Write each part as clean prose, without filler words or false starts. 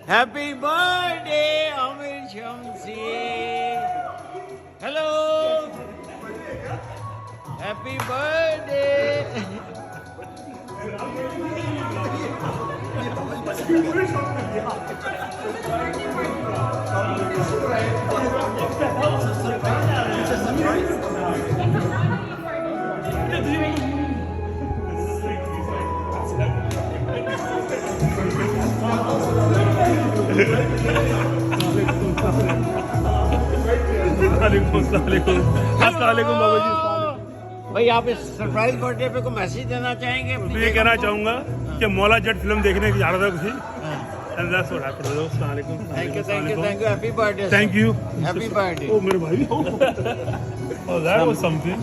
Happy birthday, Amir Shamsi. Hello. Happy birthday. अस्सलामुअलैकुम बाबा जी। भाई आप इस सरप्राइज बर्थडे पे को मैसेज देना चाहेंगे? मैं ये कहना चाहूँगा कि मौला जट फिल्म देखने की जा रहा था कुछ and that's what happened. अस्सलामुअलैकुम। Thank you. Happy birthday. Thank you. Happy birthday. Oh मेरे भाई। Oh that was something.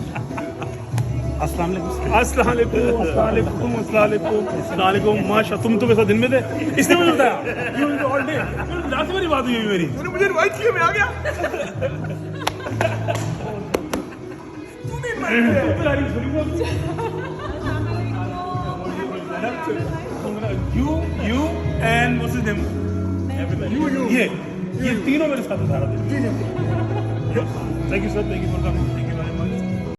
अस्सलामुअलैकुम। माशा तुम तो वैसा दिन में थे इसने मुझे बताया ऑल डे रात वाली बात हुई मेरी तूने मुझे इनवाइट किया मैं आ गया तूने you and what's his name ये तीनों मेरे साथ सारा दिन thank you sir thank you for coming